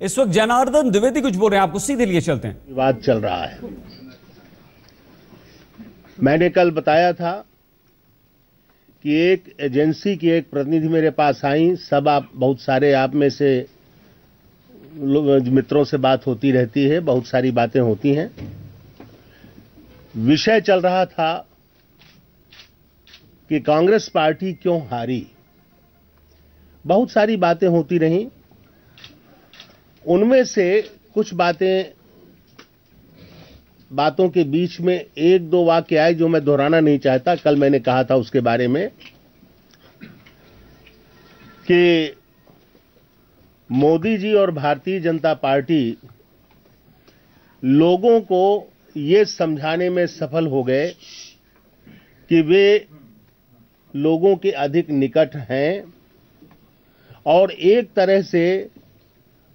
इस वक्त जनार्दन द्विवेदी कुछ बोल रहे हैं, आपको सीधे लिए चलते हैं। विवाद चल रहा है। मैंने कल बताया था कि एक एजेंसी की एक प्रतिनिधि मेरे पास आई। सब आप बहुत सारे आप में से मित्रों से बात होती रहती है, बहुत सारी बातें होती हैं। विषय चल रहा था कि कांग्रेस पार्टी क्यों हारी। बहुत सारी बातें होती रहीं, उनमें से कुछ बातों के बीच में एक दो वाक्य आए जो मैं दोहराना नहीं चाहता। कल मैंने कहा था उसके बारे में कि मोदी जी और भारतीय जनता पार्टी लोगों को ये समझाने में सफल हो गए कि वे लोगों के अधिक निकट हैं और एक तरह से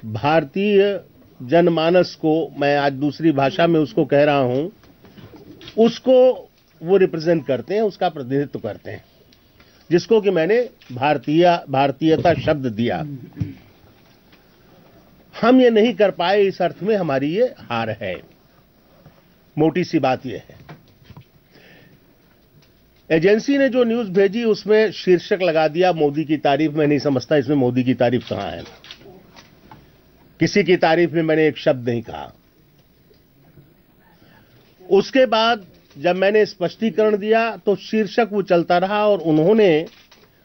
भारतीय जनमानस को, मैं आज दूसरी भाषा में उसको कह रहा हूं, उसको वो रिप्रेजेंट करते हैं, उसका प्रतिनिधित्व करते हैं, जिसको कि मैंने भारतीयता शब्द दिया। हम ये नहीं कर पाए, इस अर्थ में हमारी ये हार है। मोटी सी बात ये है। एजेंसी ने जो न्यूज भेजी उसमें शीर्षक लगा दिया मोदी की तारीफ। मैं नहीं समझता इसमें मोदी की तारीफ कहां है। किसी की तारीफ में मैंने एक शब्द नहीं कहा। उसके बाद जब मैंने स्पष्टीकरण दिया तो शीर्षक वो चलता रहा और उन्होंने,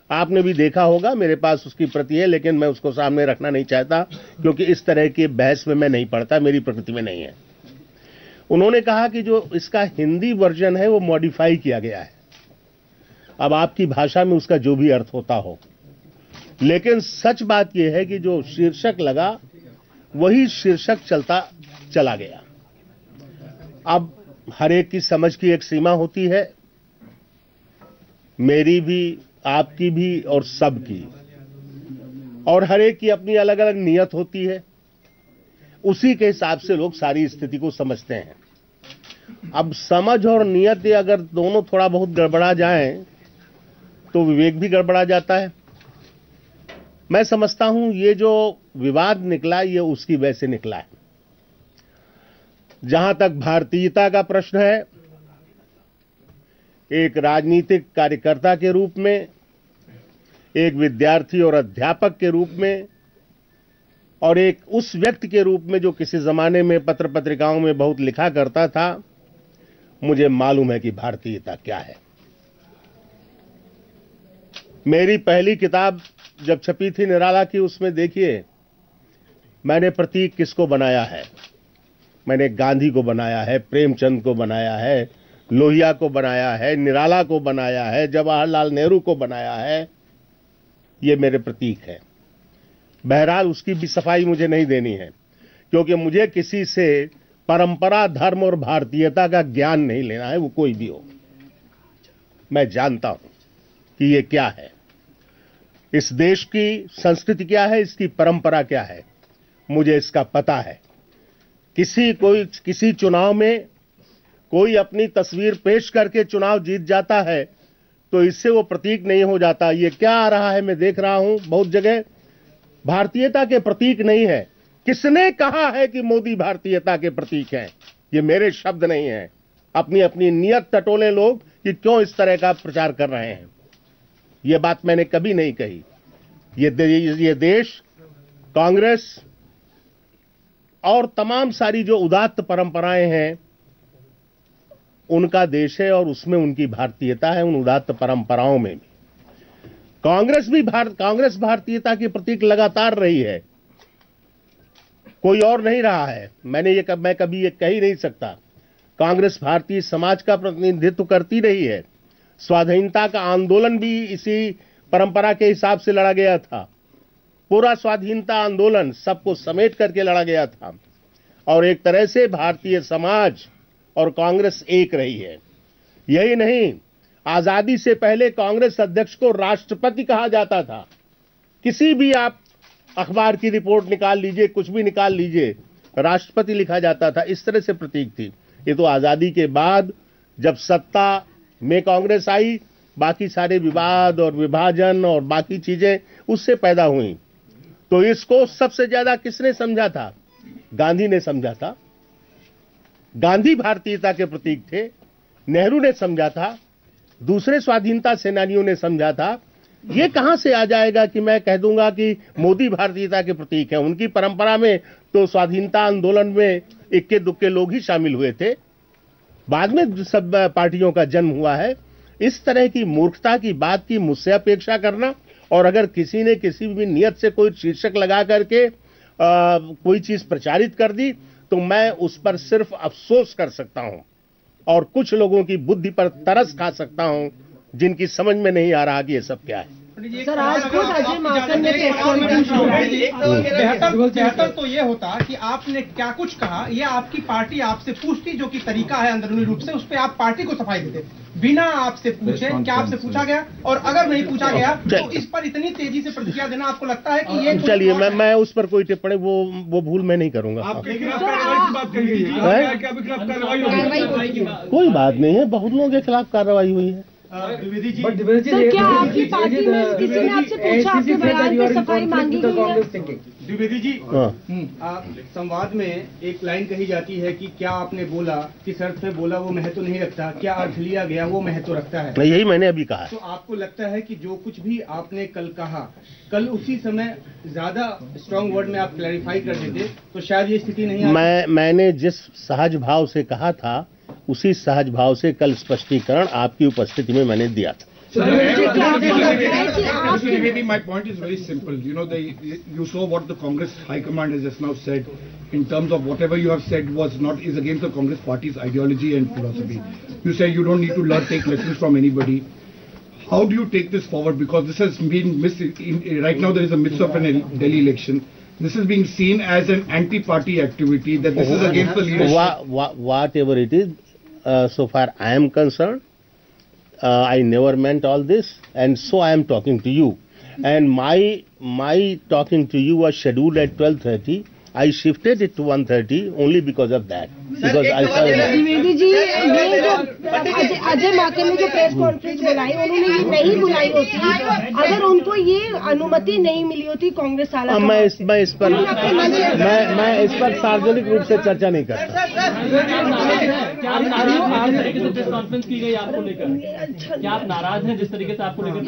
आपने भी देखा होगा, मेरे पास उसकी प्रति है, लेकिन मैं उसको सामने रखना नहीं चाहता क्योंकि इस तरह की बहस में मैं नहीं पढ़ता, मेरी प्रकृति में नहीं है। उन्होंने कहा कि जो इसका हिंदी वर्जन है वो मॉडिफाई किया गया है। अब आपकी भाषा में उसका जो भी अर्थ होता हो, लेकिन सच बात यह है कि जो शीर्षक लगा वही शीर्षक चलता चला गया। अब हर एक की समझ की एक सीमा होती है, मेरी भी, आपकी भी और सबकी, और हर एक की अपनी अलग अलग नियत होती है। उसी के हिसाब से लोग सारी स्थिति को समझते हैं। अब समझ और नियत अगर दोनों थोड़ा बहुत गड़बड़ा जाएं तो विवेक भी गड़बड़ा जाता है। मैं समझता हूं ये जो विवाद निकला ये उसकी वजह से निकला है। जहां तक भारतीयता का प्रश्न है, एक राजनीतिक कार्यकर्ता के रूप में, एक विद्यार्थी और अध्यापक के रूप में, और एक उस व्यक्ति के रूप में जो किसी जमाने में पत्र पत्रिकाओं में बहुत लिखा करता था, मुझे मालूम है कि भारतीयता क्या है। मेरी पहली किताब जब छपी थी निराला की, उसमें देखिए मैंने प्रतीक किसको बनाया है। मैंने गांधी को बनाया है, प्रेमचंद को बनाया है, लोहिया को बनाया है, निराला को बनाया है, जवाहरलाल नेहरू को बनाया है। ये मेरे प्रतीक है। बहरहाल उसकी भी सफाई मुझे नहीं देनी है क्योंकि मुझे किसी से परंपरा, धर्म और भारतीयता का ज्ञान नहीं लेना है, वो कोई भी हो। मैं जानता हूं कि ये क्या है, इस देश की संस्कृति क्या है, इसकी परंपरा क्या है, मुझे इसका पता है। किसी चुनाव में कोई अपनी तस्वीर पेश करके चुनाव जीत जाता है तो इससे वो प्रतीक नहीं हो जाता। ये क्या आ रहा है, मैं देख रहा हूं बहुत जगह, भारतीयता के प्रतीक नहीं है। किसने कहा है कि मोदी भारतीयता के प्रतीक हैं? ये मेरे शब्द नहीं हैं। अपनी अपनी नियत टटोले लोग कि क्यों इस तरह का प्रचार कर रहे हैं। ये बात मैंने कभी नहीं कही। ये देश, कांग्रेस और तमाम सारी जो उदात्त परंपराएं हैं उनका देश है और उसमें उनकी भारतीयता है। उन उदात्त परंपराओं में भी कांग्रेस भारतीयता की प्रतीक लगातार रही है, कोई और नहीं रहा है। मैं कभी ये कह ही नहीं सकता। कांग्रेस भारतीय समाज का प्रतिनिधित्व करती रही है। स्वाधीनता का आंदोलन भी इसी परंपरा के हिसाब से लड़ा गया था। पूरा स्वाधीनता आंदोलन सबको समेट करके लड़ा गया था और एक तरह से भारतीय समाज और कांग्रेस एक रही है। यही नहीं, आजादी से पहले कांग्रेस अध्यक्ष को राष्ट्रपति कहा जाता था। किसी भी आप अखबार की रिपोर्ट निकाल लीजिए, कुछ भी निकाल लीजिए, राष्ट्रपति लिखा जाता था। इस तरह से प्रतीक थी। ये तो आजादी के बाद जब सत्ता में कांग्रेस आई, बाकी सारे विवाद और विभाजन और बाकी चीजें उससे पैदा हुई। तो इसको सबसे ज्यादा किसने समझा था? गांधी ने समझा था। गांधी भारतीयता के प्रतीक थे। नेहरू ने समझा था, दूसरे स्वाधीनता सेनानियों ने समझा था। ये कहां से आ जाएगा कि मैं कह दूंगा कि मोदी भारतीयता के प्रतीक है? उनकी परंपरा में तो स्वाधीनता आंदोलन में इक्के दुक्के लोग ही शामिल हुए थे, बाद में सब पार्टियों का जन्म हुआ है। इस तरह की मूर्खता की बात की मुझसे अपेक्षा करना, और अगर किसी ने किसी भी नियत से कोई शीर्षक लगा करके कोई चीज प्रचारित कर दी तो मैं उस पर सिर्फ अफसोस कर सकता हूं और कुछ लोगों की बुद्धि पर तरस खा सकता हूं जिनकी समझ में नहीं आ रहा कि ये सब क्या है। सर, आज खुद अजय माकन ने बेहतर तो ये होता कि आपने क्या कुछ कहा, ये आपकी पार्टी आपसे पूछती, जो कि तरीका है अंदरूनी रूप से, उस पर आप पार्टी को सफाई देते बिना आपसे पूछे। क्या आपसे पूछा गया? और अगर नहीं पूछा गया तो इस पर इतनी तेजी से प्रतिक्रिया देना आपको लगता है कि ये? चलिए, मैं उस पर कोई टिप्पणी वो भूल मैं नहीं करूंगा। कोई बात नहीं है, बहुत लोगों के खिलाफ कार्रवाई हुई है। द्विवेदी जी, सर, क्या आपकी पार्टी में किसी ने आपसे पूछा, आपके बयान पर सफाई मांगी गई है? द्विवेदी जी, संवाद में एक लाइन कही जाती है कि क्या आपने बोला, किस अर्थ में बोला वो महत्व नहीं रखता, क्या अर्थ लिया गया वो महत्व रखता है। यही मैंने अभी कहा। तो आपको लगता है कि जो कुछ भी आपने कल कहा, कल उसी समय ज्यादा स्ट्रॉन्ग वर्ड में आप क्लैरिफाई कर देते तो शायद ये स्थिति नहीं आती? मैंने जिस सहज भाव से कहा था उसी सहज भाव से कल स्पष्टीकरण आपकी उपस्थिति में मैंने दिया था। My point is very simple. You know, you saw what the Congress High Command has just now said in terms of whatever you have said is against the Congress Party's ideology and philosophy. You say you don't need to take lessons from anybody. How do you take this forward? Because this has been right now there is a midst of an Delhi election. This is being seen as an anti-party activity, that this is against the leadership. Whatever it is, so far I am concerned, I never meant all this, and so I am talking to you. And my talking to you was scheduled at 12:30. I shifted it to 1:30 only because of that. Because I saw that. Dwivedi ji, ये जो अजय माकन ने जो press conference बुलाई, उन्होंने ये नहीं बुलाई होती अगर उनको ये अनुमति नहीं मिली होती कांग्रेस आला। मैं इस पर सार्वजनिक रूप से चर्चा नहीं करता। प्रेस कॉन्फ्रेंस की गई आपको लेकर, क्या आप नाराज हैं जिस तरीके से आपको लेकर?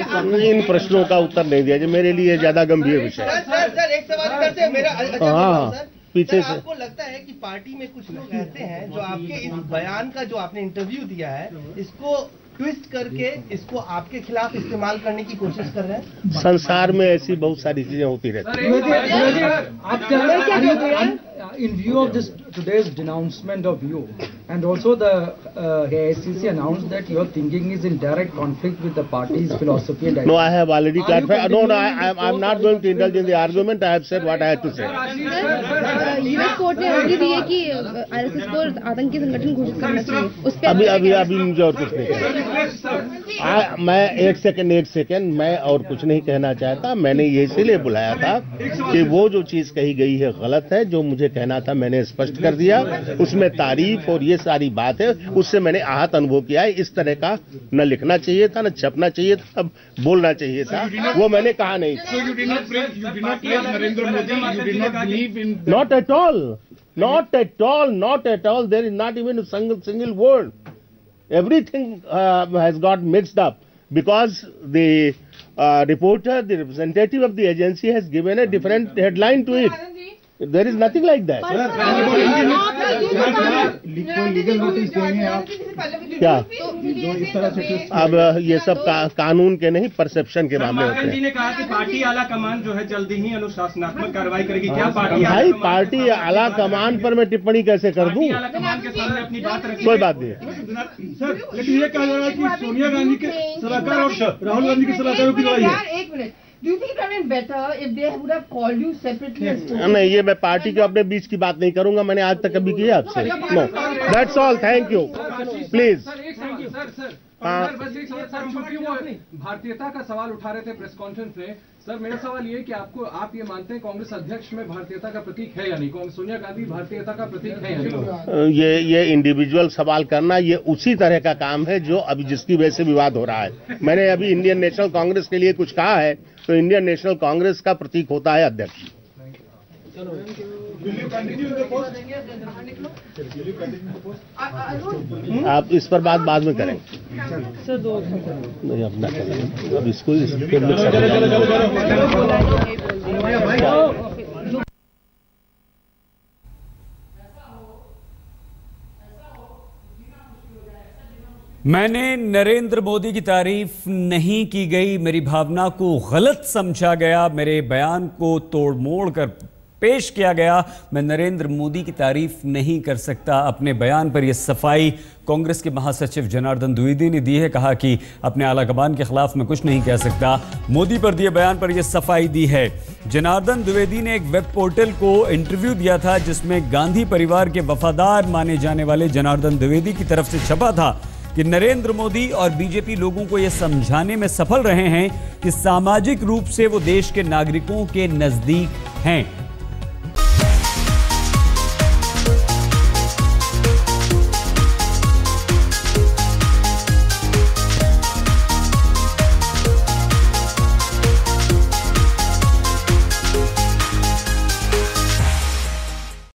इन प्रश्नों का उत्तर नहीं दिया, मेरे लिए ज्यादा गंभीर विषय है। सर, एक सवाल करते हैं मेरा। हाँ, पीछे से। आपको लगता है कि पार्टी में कुछ लोग ऐसे हैं जो आपके इस बयान का जो आपने इंटरव्यू दिया है इसको ट्विस्ट करके इसको आपके खिलाफ इस्तेमाल करने की कोशिश कर रहे हैं? संसार में ऐसी बहुत सारी चीजें होती रहती हैं। In view of this today's denouncement of you, and also the AICC announced that your thinking is in direct conflict with the party's philosophy and ideology. No, I have already clarified. No, I'm not going to indulge in the argument. I have said what I had to say. US court ने order दिया कि RSS को आतंकी संगठन घोषित करना चाहिए। उस पे अभी मुझे और कुछ नहीं कहना। मैं एक सेकंड मैं और कुछ नहीं कहना चाहता। मैंने ये इसीलिए बुलाया था कि वो जो चीज कही गई है गलत है, जो मुझे कहना था मैंने स्पष्ट कर दिया। उसमें तारीफ और ये सारी बात है, उससे मैंने आहत अनुभव किया है। इस तरह का न लिखना चाहिए था, न छपना चाहिए था, बोलना चाहिए था, वो मैंने कहा नहीं। Not at all. There is not even a single word. Everything has got mixed up because the reporter, the representative of the agency has given a different headline to it. There is nothing like that. क्या? अब ये सब कानून के नहीं, perception के मामले होते हैं। जी ने कहा कि पार्टी आला कमान जो है जल्दी ही अनुशासनात्मक कार्रवाई करेगी। क्या पार्टी आला कमान पर मैं टिप्पणी कैसे कर दूं? आला कमान के सामने अपनी बात रखी। कोई बात नहीं। सर, लेकिन ये कहा जा रहा है कि सोनिया गांधी के सलाहकार और राहुल गांधी के सलाहकारों की लड़ाई है। एक minute, Do you think it would have been better if they would have called you separately? नहीं, ये मैं पार्टी के अपने बीच की बात नहीं करूंगा। मैंने आज तक कभी किया आपसे। No, that's all. Thank you. Please. Sir चूंकि वो भारतीयता का सवाल उठा रहे थे प्रेस कॉन्फ्रेंस में, सर मेरा सवाल ये कि आप ये मानते हैं कांग्रेस अध्यक्ष में भारतीयता का प्रतीक है या नहीं? सोनिया गांधी भारतीयता का प्रतीक है या नहीं? ये इंडिविजुअल सवाल करना ये उसी तरह का काम है जो अभी जिसकी वजह से विवाद हो रहा है। मैंने अभी इंडियन नेशनल कांग्रेस के लिए कुछ कहा है, तो इंडियन नेशनल कांग्रेस का प्रतीक होता है अध्यक्ष। आप इस पर बात बाद में करेंगे नहीं, अपना करेंगे अब इसको मैंने नरेंद्र मोदी की तारीफ नहीं की गई, मेरी भावना को गलत समझा गया, मेरे बयान को तोड़ मोड़ कर पेश किया गया। मैं नरेंद्र मोदी की तारीफ नहीं कर सकता। अपने बयान पर यह सफाई कांग्रेस के महासचिव जनार्दन द्विवेदी ने दी है। कहा कि अपने आलाकमान के खिलाफ मैं कुछ नहीं कह सकता। मोदी पर दिए बयान पर यह सफाई दी है। जनार्दन द्विवेदी ने एक वेब पोर्टल को इंटरव्यू दिया था जिसमें गांधी परिवार के वफादार माने जाने वाले जनार्दन द्विवेदी की तरफ से छपा था कि नरेंद्र मोदी और बीजेपी लोगों को यह समझाने में सफल रहे हैं कि सामाजिक रूप से वो देश के नागरिकों के नजदीक हैं।